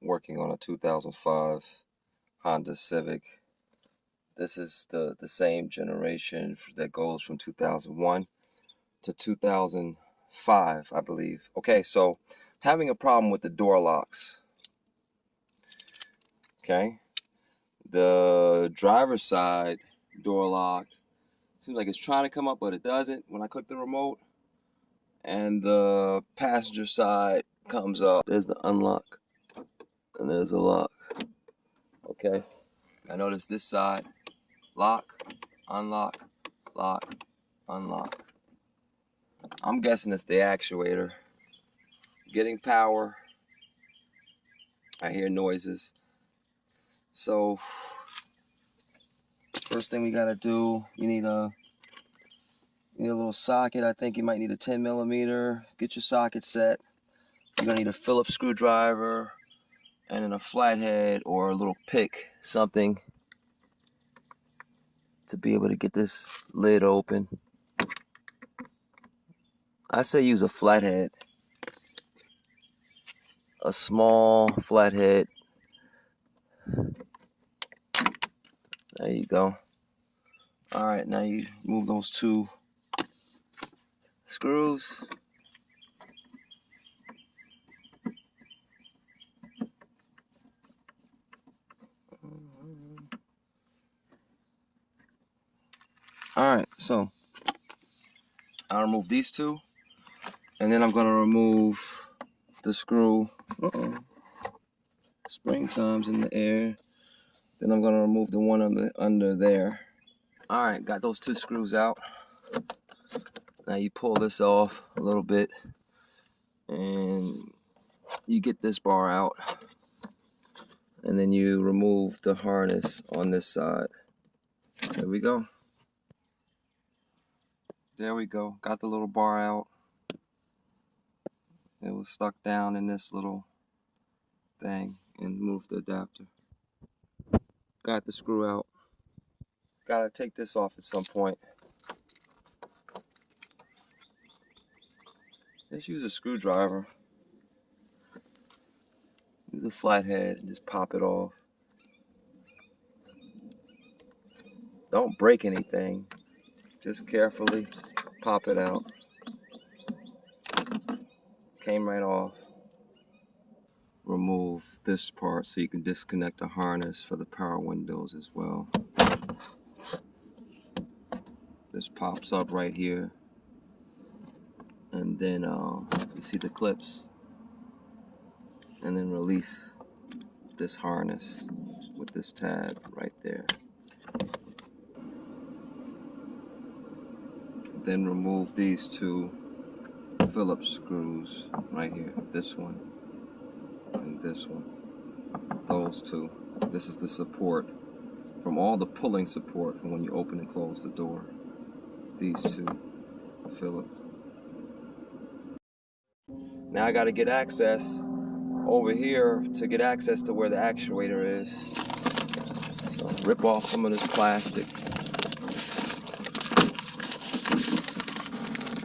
working on a 2005 Honda Civic. This is the same generation that goes from 2001 to 2005, I believe. Okay, so having a problem with the door locks. Okay, the driver's side door lock seems like it's trying to come up, but it doesn't when I click the remote. And the passenger side comes up. There's the unlock, and there's the lock. Okay, I notice this side, lock, unlock, lock, unlock. I'm guessing it's the actuator getting power. I hear noises. So first thing we gotta do, you need a little socket. I think you might need a 10 millimeter. Get your socket set. You're gonna need a Phillips screwdriver and then a flathead or a little pick, something to be able to get this lid open. I say use a flathead, a small flathead. There you go. All right, now you move those two screws. All right, so I'll remove these two, and then I'm gonna remove the screw. Springtime's in the air. Then I'm gonna remove the one under there. All right, got those two screws out. Now you pull this off a little bit, and you get this bar out, and then you remove the harness on this side. There we go. There we go. Got the little bar out. It was stuck down in this little thing, and moved the adapter. Got the screw out. Gotta take this off at some point. Just use a screwdriver. Use a flathead and just pop it off. Don't break anything. Just carefully pop it out. Came right off. Remove this part so you can disconnect the harness for the power windows as well. This pops up right here. And then you see the clips. And then release this harness with this tab right there. Then remove these two Phillips screws right here. This one and this one. Those two. This is the support from all the pulling support from when you open and close the door. These two Phillips. Now I gotta get access over here to get access to where the actuator is. So rip off some of this plastic.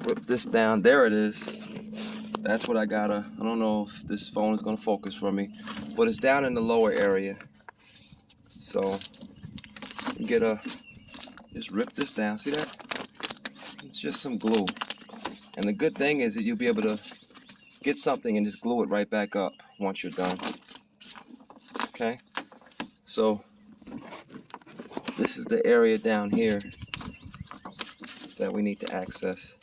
Rip this down. There it is. That's what I gotta. I don't know if this phone is gonna focus for me, but it's down in the lower area. So you just rip this down. See that? It's just some glue. And the good thing is that you'll be able to get something and just glue it right back up once you're done. Okay? So this is the area down here that we need to access.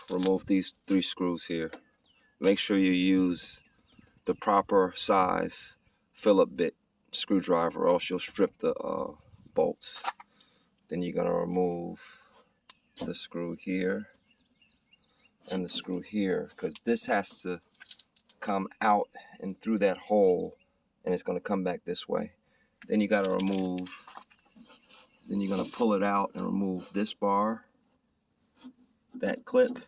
Remove these 3 screws here. Make sure you use the proper size Phillips bit screwdriver, or else you'll strip the bolts. Then you're gonna remove the screw here and the screw here, because this has to come out and through that hole, and it's gonna come back this way. Then you gotta remove, then you're gonna pull it out and remove this bar, that clip,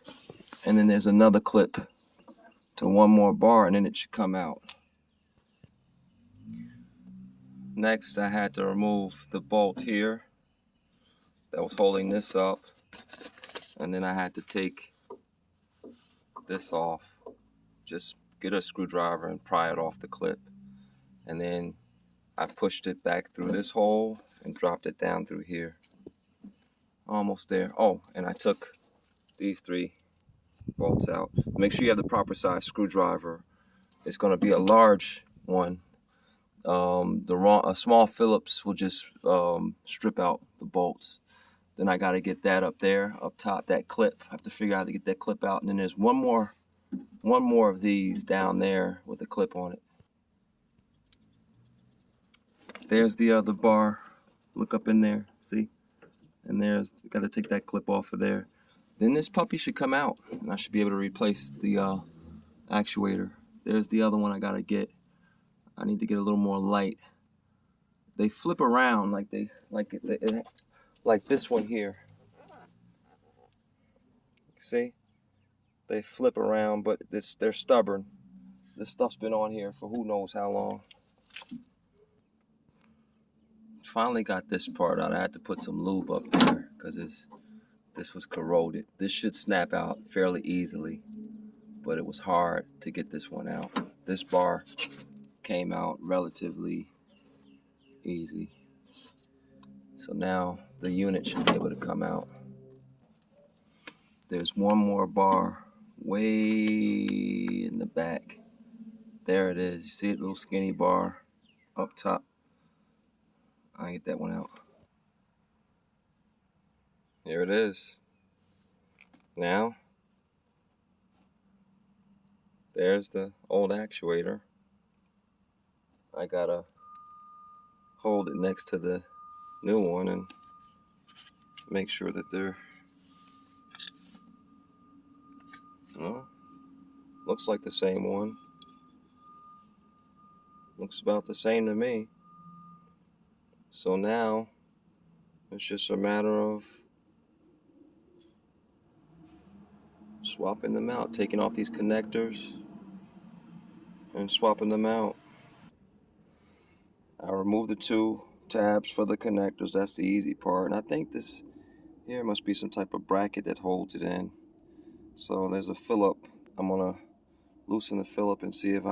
and then there's another clip to one more bar, and then it should come out. Next, I had to remove the bolt here that was holding this up, and then I had to take this off. just get a screwdriver and pry it off the clip. And then I pushed it back through this hole and dropped it down through here. Almost there. Oh, and I took these 3 bolts out. Make sure you have the proper size screwdriver. It's going to be a large one. A small Phillips will just strip out the bolts. Then I got to get that up there, up top, that clip. I have to figure out how to get that clip out. And then there's one more of these down there with a clip on it. There's the other bar. Look up in there, see? And there's, got to take that clip off of there. Then this puppy should come out, and I should be able to replace the actuator. There's the other one I got to get. I need to get a little more light. They flip around like this one here. See? They flip around, but they're stubborn. This stuff's been on here for who knows how long. Finally got this part out. I had to put some lube up there because this was corroded. This should snap out fairly easily, but it was hard to get this one out. This bar came out relatively easy. So now the unit should be able to come out. There's one more bar way in the back. There it is. You see it, little skinny bar up top. I'll get that one out. Here it is. Now, there's the old actuator. I gotta hold it next to the new one and make sure that they're, well, looks like the same one. Looks about the same to me. So now, it's just a matter of swapping them out, taking off these connectors and swapping them out. I removed the 2 tabs for the connectors. That's the easy part. And I think this here must be some type of bracket that holds it in. So there's a Phillip. I'm gonna loosen the Phillip and see if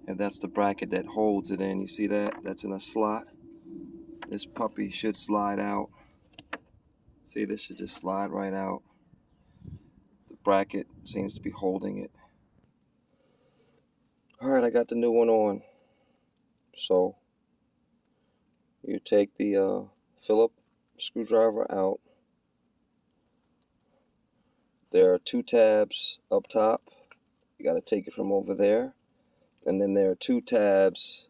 that's the bracket that holds it in. You see that? That's in a slot. This puppy should slide out. See, this should just slide right out. The bracket seems to be holding it. All right, I got the new one on. So you take the Phillip screwdriver out. There are 2 tabs up top. You got to take it from over there. And then there are 2 tabs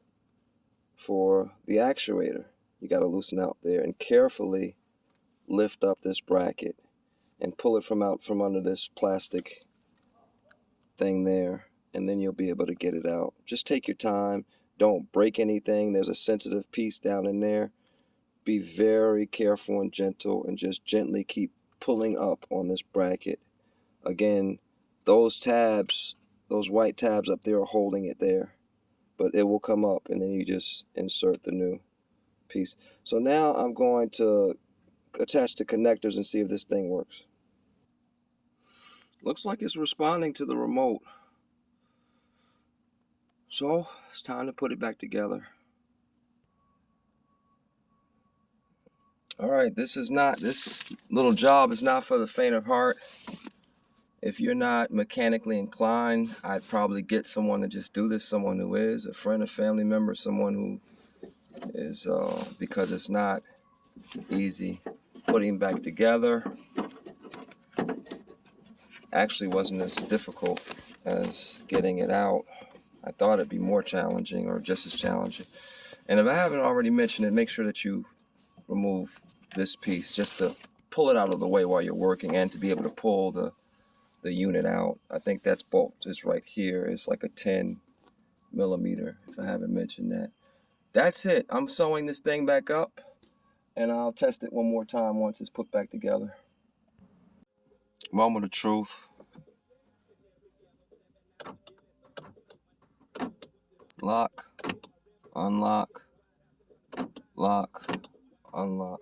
for the actuator. You got to loosen out there and carefully lift up this bracket and pull it from under this plastic thing there, and then you'll be able to get it out. Just take your time. Don't break anything. There's a sensitive piece down in there. Be very careful and gentle, and just gently keep pulling up on this bracket. Again, those tabs, those white tabs up there are holding it there, but it will come up, and then you just insert the new piece. So now I'm going to attach the connectors and see if this thing works. Looks like it's responding to the remote. So it's time to put it back together. All right, this little job is not for the faint of heart. If you're not mechanically inclined, I'd probably get someone to just do this, someone who is, a friend, a family member, someone who is, because it's not easy. Putting back together actually wasn't as difficult as getting it out. I thought it'd be more challenging, or just as challenging. And if I haven't already mentioned it, make sure that you remove this piece just to pull it out of the way while you're working, and to be able to pull the unit out. I think that's bolt is right here. It's like a 10 millimeter, if I haven't mentioned that. That's it. I'm sewing this thing back up, and I'll test it one more time once it's put back together. Moment of truth. Lock, unlock, lock, unlock.